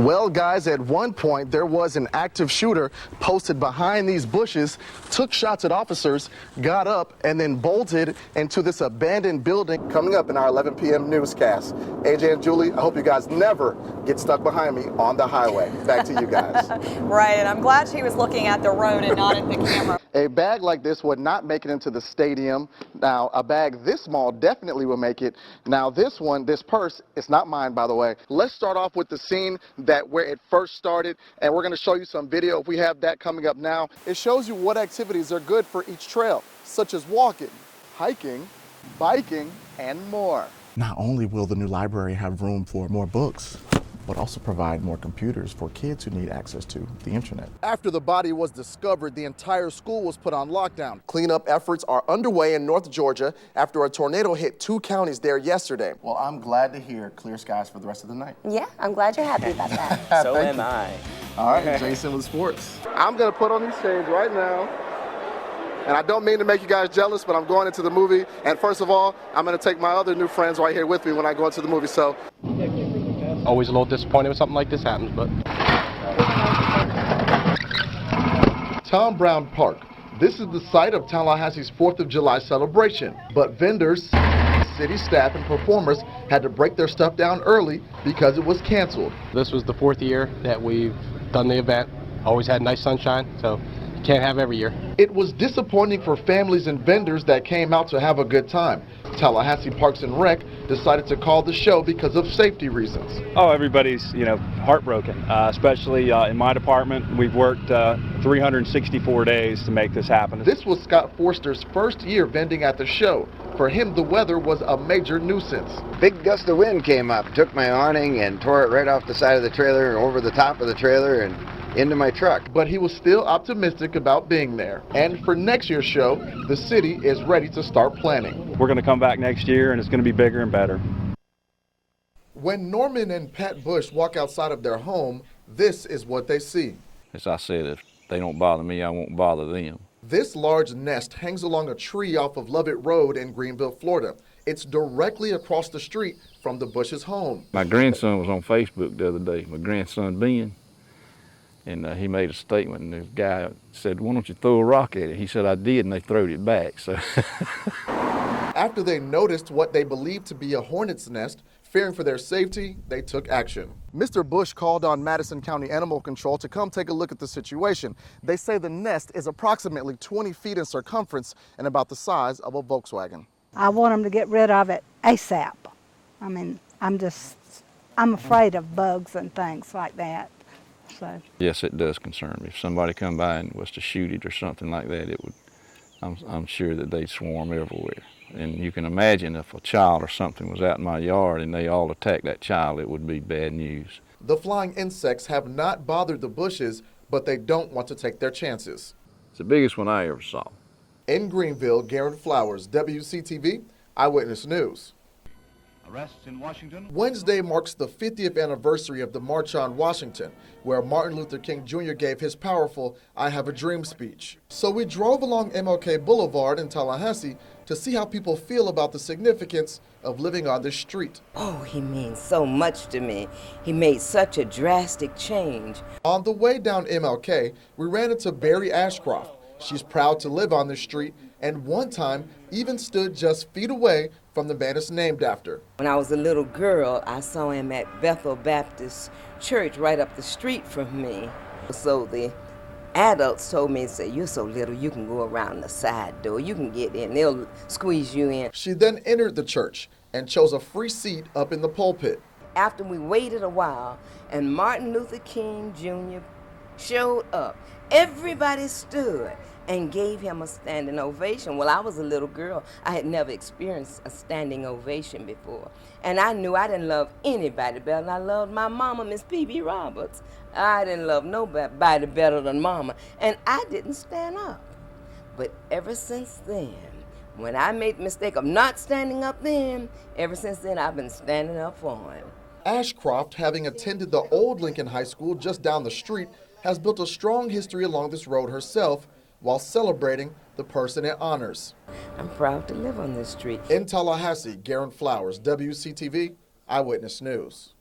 Well, guys, at one point there was an active shooter posted behind these bushes, took shots at officers, got up, and then bolted into this abandoned building. Coming up in our 11 p.m. newscast, AJ and Julie, I hope you guys never get stuck behind me on the highway. Back to you guys. Right, and I'm glad she was looking at the road and not at the camera. A bag like this would not make it into the stadium. Now, a bag this small definitely will make it. Now, this one, this purse, it's not mine, by the way. Let's start off with the scene where it first started, and we're going to show you some video if we have that coming up now. It shows you what activities are good for each trail, such as walking, hiking, biking, and more. Not only will the new library have room for more books, but also provide more computers for kids who need access to the internet. After the body was discovered, the entire school was put on lockdown. Cleanup efforts are underway in North Georgia after a tornado hit 2 counties there yesterday. Well, I'm glad to hear clear skies for the rest of the night. Yeah, I'm glad you're happy about that. So am I. All right, Jason with sports. I'm gonna put on these shades right now. And I don't mean to make you guys jealous, but I'm going into the movie. And first of all, I'm gonna take my other new friends right here with me when I go into the movie, so. Always a little disappointed when something like this happens, but. Tom Brown Park. This is the site of Tallahassee's 4th of July celebration. But vendors, city staff, and performers had to break their stuff down early because it was canceled. This was the 4th year that we've done the event. Always had nice sunshine, so you can't have every year. It was disappointing for families and vendors that came out to have a good time. Tallahassee Parks and Rec decided to call the show because of safety reasons. Oh, everybody's, heartbroken, especially in my department. We've worked 364 days to make this happen. This was Scott Forster's first year vending at the show. For him, the weather was a major nuisance. Big gust of wind came up, took my awning and tore it right off the side of the trailer and over the top of the trailer and into my truck. But he was still optimistic about being there. And for next year's show, the city is ready to start planning. We're going to come back next year and it's going to be bigger and better. When Norman and Pat Bush walk outside of their home, this is what they see. As I said, if they don't bother me, I won't bother them. This large nest hangs along a tree off of Lovett Road in Greenville, Florida. It's directly across the street from the Bush's home. My grandson was on Facebook the other day, my grandson Ben, and he made a statement, and the guy said, "Why don't you throw a rock at it?" He said, "I did," and they throwed it back. So. After they noticed what they believed to be a hornet's nest, fearing for their safety, they took action. Mr. Bush called on Madison County Animal Control to come take a look at the situation. They say the nest is approximately 20 feet in circumference and about the size of a Volkswagen. I want them to get rid of it ASAP. I mean, I'm afraid of bugs and things like that. So. Yes, it does concern me. If somebody come by and was to shoot it or something like that, it would. I'm sure that they'd swarm everywhere. And you can imagine if a child or something was out in my yard and they all attacked that child, it would be bad news. The flying insects have not bothered the Bushes, but they don't want to take their chances. It's the biggest one I ever saw. In Greenville, Garin Flowers, WCTV, Eyewitness News. Arrests in Washington. Wednesday marks the 50th anniversary of the March on Washington, where Martin Luther King Jr. gave his powerful "I Have a Dream" speech. So we drove along MLK Boulevard in Tallahassee to see how people feel about the significance of living on this street. Oh, he means so much to me. He made such a drastic change. On the way down MLK, we ran into Barry Ashcroft. She's proud to live on this street and one time even stood just feet away from the man it's named after. When I was a little girl, I saw him at Bethel Baptist Church right up the street from me. So the adults told me, said, "You're so little, you can go around the side door. You can get in. They'll squeeze you in." She then entered the church and chose a free seat up in the pulpit. After we waited a while and Martin Luther King Jr. showed up, everybody stood and gave him a standing ovation. Well, I was a little girl. I had never experienced a standing ovation before. And I knew I didn't love anybody better than I loved my mama, Miss P.B. Roberts. I didn't love nobody better than Mama, and I didn't stand up. But ever since then, when I made the mistake of not standing up then, ever since then I've been standing up for him. Ashcroft, having attended the old Lincoln High School just down the street, has built a strong history along this road herself while celebrating the person it honors. I'm proud to live on this street. In Tallahassee, Garin Flowers, WCTV, Eyewitness News.